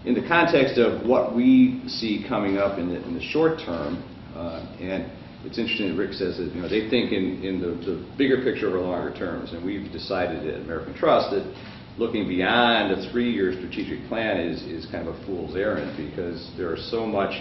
in the context of what we see coming up in the short term, and it's interesting that Rick says that they think in the bigger picture over longer terms, and we've decided at American Trust that looking beyond a 3-year strategic plan is kind of a fool's errand, because there is so much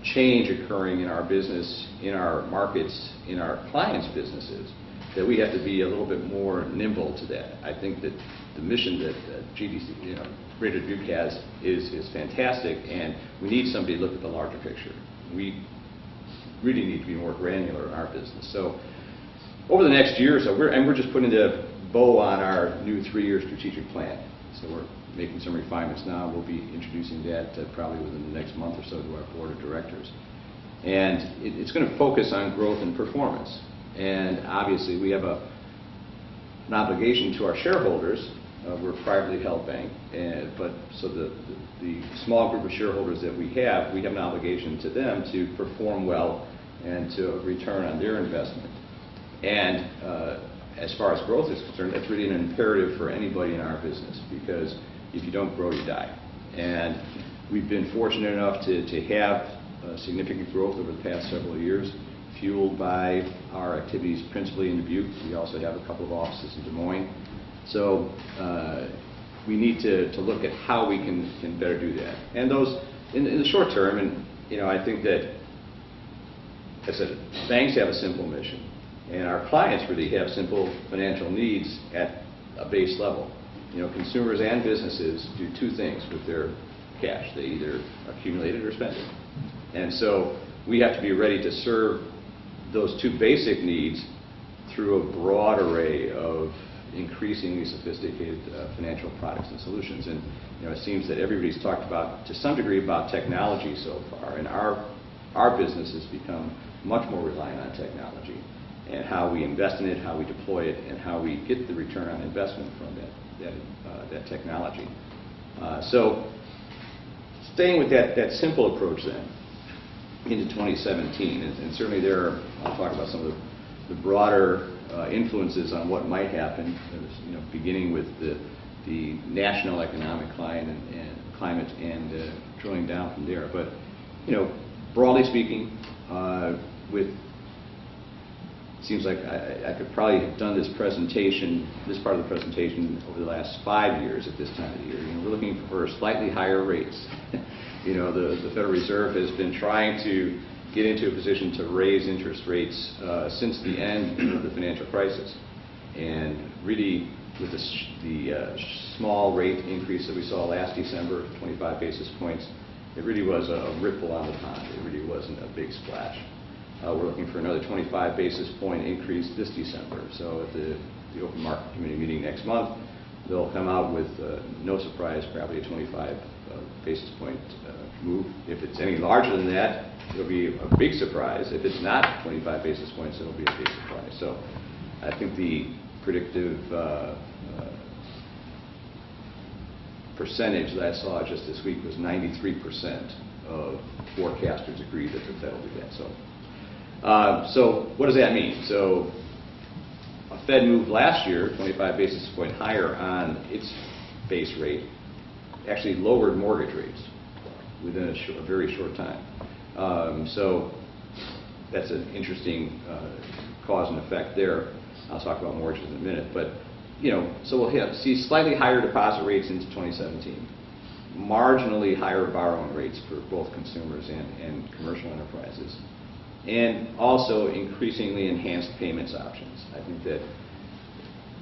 change occurring in our business, in our markets, in our clients' businesses, that we have to be a little bit more nimble to that. I think that the mission that GDC, Greater Dubuque has is fantastic, and we need somebody to look at the larger picture. We really need to be more granular in our business. So over the next year or so, we're just putting the bow on our new 3-year strategic plan. So we're making some refinements now. We'll be introducing that probably within the next month or so to our board of directors. And it's going to focus on growth and performance. And obviously we have an obligation to our shareholders. We're a privately held bank, but so the small group of shareholders that we have an obligation to them to perform well and to return on their investment. And as far as growth is concerned, that's really an imperative for anybody in our business, because if you don't grow, you die. And we've been fortunate enough to have significant growth over the past several years, fueled by our activities principally in Dubuque. We also have a couple of offices in Des Moines. So we need to look at how we can better do that. And those, in the short term, and I think that, as I said, banks have a simple mission, and our clients really have simple financial needs at a base level. Consumers and businesses do 2 things with their cash. They either accumulate it or spend it. And so we have to be ready to serve those 2 basic needs through a broad array of increasingly sophisticated financial products and solutions. And it seems that everybody's talked about, to some degree, about technology so far, and our business has become much more reliant on technology, and how we invest in it, how we deploy it, and how we get the return on investment from that technology. So staying with that simple approach then into 2017, and certainly I'll talk about some of the broader influences on what might happen, beginning with the national economic climate and drilling down from there. But broadly speaking, seems like I could probably have done this part of the presentation over the last 5 years at this time of the year. We're looking for slightly higher rates. The Federal Reserve has been trying to get into a position to raise interest rates since the end of the financial crisis. And really, with the small rate increase that we saw last December, 25 basis points, it really was a ripple on the pond. It really wasn't a big splash. We're looking for another 25 basis point increase this December. So at the Open Market Committee meeting next month, they'll come out with, no surprise, probably a 25 basis point move. If it's any larger than that, it'll be a big surprise. If it's not 25 basis points, it'll be a big surprise. So I think the predictive percentage that I saw just this week was 93% of forecasters agree that the Fed will do that. So what does that mean? So a Fed move last year, 25 basis point higher on its base rate, actually lowered mortgage rates within a very short time. So that's an interesting cause and effect there. I'll talk about mortgages in a minute. But so we'll see slightly higher deposit rates into 2017, marginally higher borrowing rates for both consumers and commercial enterprises, and also increasingly enhanced payments options. I think that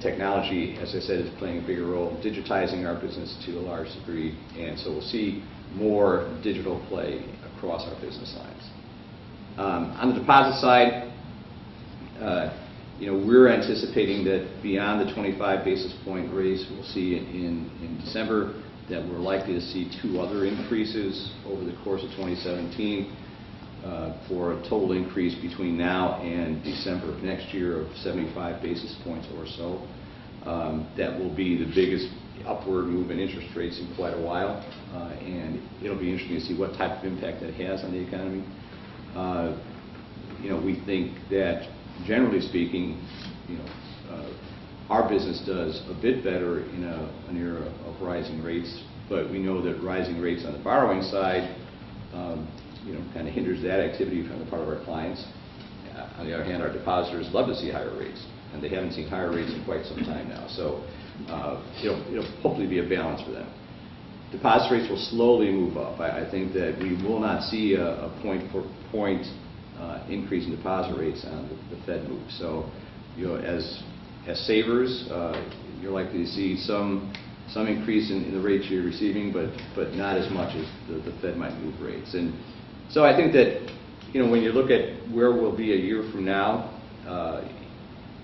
technology, as I said, is playing a bigger role, digitizing our business to a large degree, and so we'll see more digital play across our business lines. On the deposit side, we're anticipating that beyond the 25 basis point raise we'll see in December, that we're likely to see 2 other increases over the course of 2017 for a total increase between now and December of next year of 75 basis points or so. That will be the biggest upward move in interest rates in quite a while, and it'll be interesting to see what type of impact that has on the economy. We think that, generally speaking, our business does a bit better in an era of rising rates but we know that rising rates on the borrowing side, kind of hinders that activity on the part of our clients. On the other hand, our depositors love to see higher rates, and they haven't seen higher rates in quite some time now. So it'll hopefully be a balance for them. Deposit rates will slowly move up. I think that we will not see a point-for-point increase in deposit rates on the Fed move. So, as savers, you're likely to see some increase in the rates you're receiving, but not as much as the Fed might move rates. And so I think that when you look at where we'll be a year from now,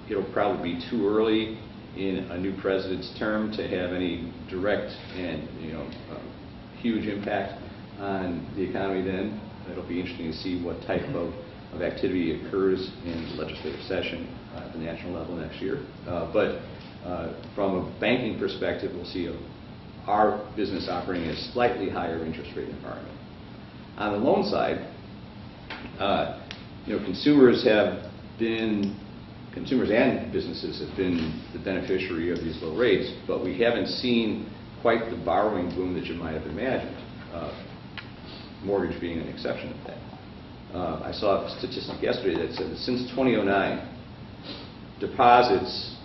it'll probably be too early in a new president's term to have any direct and huge impact on the economy then. It'll be interesting to see what type of activity occurs in the legislative session at the national level next year. But from a banking perspective, we'll see our business operating in a slightly higher interest rate environment. On the loan side, consumers and businesses have been the beneficiary of these low rates, but we haven't seen quite the borrowing boom that you might have imagined, mortgage being an exception to that. I saw a statistic yesterday that said that since 2009, deposits,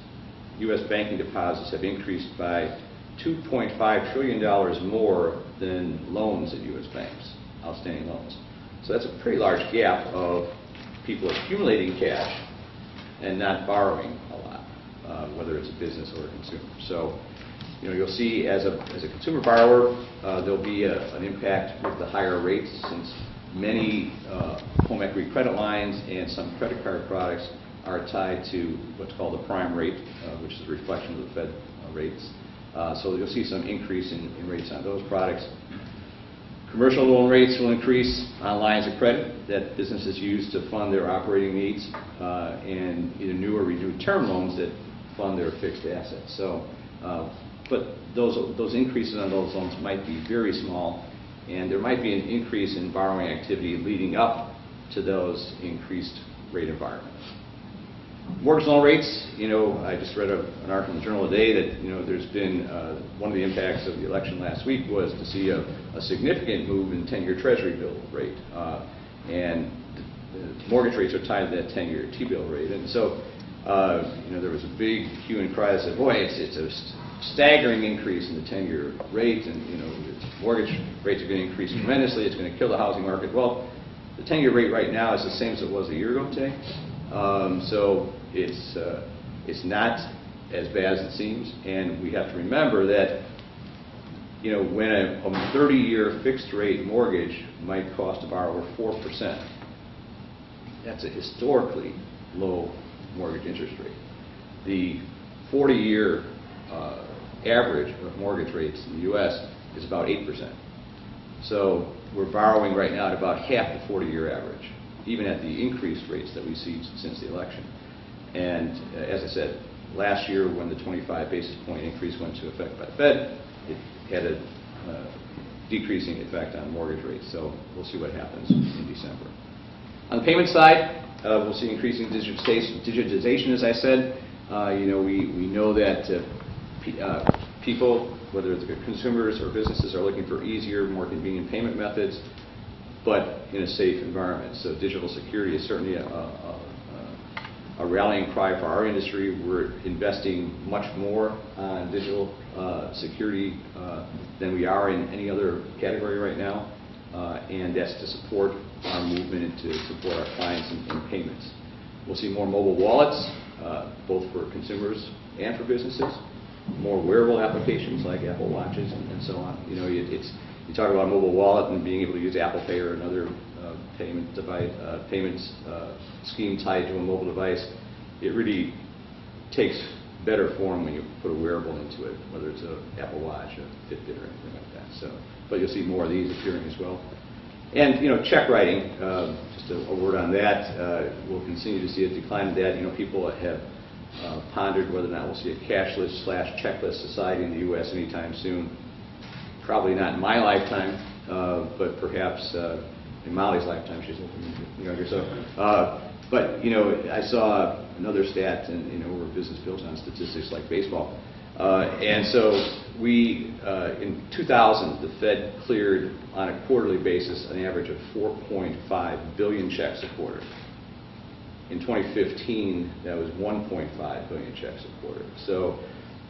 U.S. banking deposits, have increased by $2.5 trillion more than loans at U.S. banks, outstanding loans. So that's a pretty large gap of people accumulating cash and not borrowing a lot, whether it's a business or a consumer. So, you'll see as a consumer borrower, there'll be an impact with the higher rates, since many home equity credit lines and some credit card products are tied to what's called the prime rate, which is a reflection of the Fed rates. So you'll see some increase in rates on those products. Commercial loan rates will increase on lines of credit that businesses use to fund their operating needs, and either new or renewed term loans that fund their fixed assets. So, but those increases on those loans might be very small, and there might be an increase in borrowing activity leading up to those increased rate environments. Mortgage loan rates, I just read an article in the Journal today that, there's been, one of the impacts of the election last week was to see a significant move in 10-year Treasury bill rate. And the mortgage rates are tied to that 10-year T-bill rate. And so, there was a big hue and cry that said, boy, it's a staggering increase in the 10-year rate, and, mortgage rates are going to increase tremendously. It's going to kill the housing market. Well, the 10-year rate right now is the same as it was a year ago today. So it's not as bad as it seems, and we have to remember that when a 30-year fixed rate mortgage might cost a borrower 4%, that's a historically low mortgage interest rate. The 40-year average of mortgage rates in the U.S. is about 8%. So we're borrowing right now at about half the 40-year average, even at the increased rates that we see since the election. And as I said, last year when the 25 basis point increase went into effect by the Fed, it had a decreasing effect on mortgage rates. So we'll see what happens in December. On the payment side, we'll see increasing digitization, as I said. We know that people, whether it's consumers or businesses, are looking for easier, more convenient payment methods, but in a safe environment. So digital security is certainly a rallying cry for our industry. We're investing much more on digital security than we are in any other category right now, and that's to support our movement and to support our clients in payments. We'll see more mobile wallets, both for consumers and for businesses, more wearable applications like Apple Watches and so on. You talk about a mobile wallet and being able to use Apple Pay or another payment device, payments scheme tied to a mobile device. It really takes better form when you put a wearable into it, whether it's an Apple Watch, a Fitbit, or anything like that. So, but you'll see more of these appearing as well. And check writing, just a word on that. We'll continue to see a decline in that. People have pondered whether or not we'll see a cashless/checkless society in the U.S. anytime soon. Probably not in my lifetime, but perhaps in Molly's lifetime. She's a little younger. So, but I saw another stat, and we're business built on statistics like baseball. And so we, in 2000, the Fed cleared on a quarterly basis an average of 4.5 billion checks a quarter. In 2015, that was 1.5 billion checks a quarter. So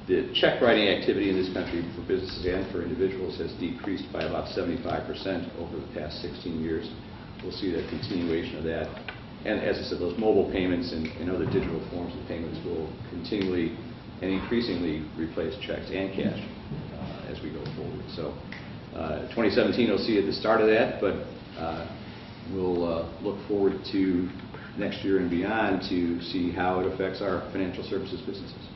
the check writing activity in this country for businesses and for individuals has decreased by about 75% over the past 16 years. We'll see that continuation of that. And as I said, those mobile payments and other digital forms of payments will continually and increasingly replace checks and cash as we go forward. So 2017 will see at the start of that, but we'll look forward to next year and beyond to see how it affects our financial services businesses.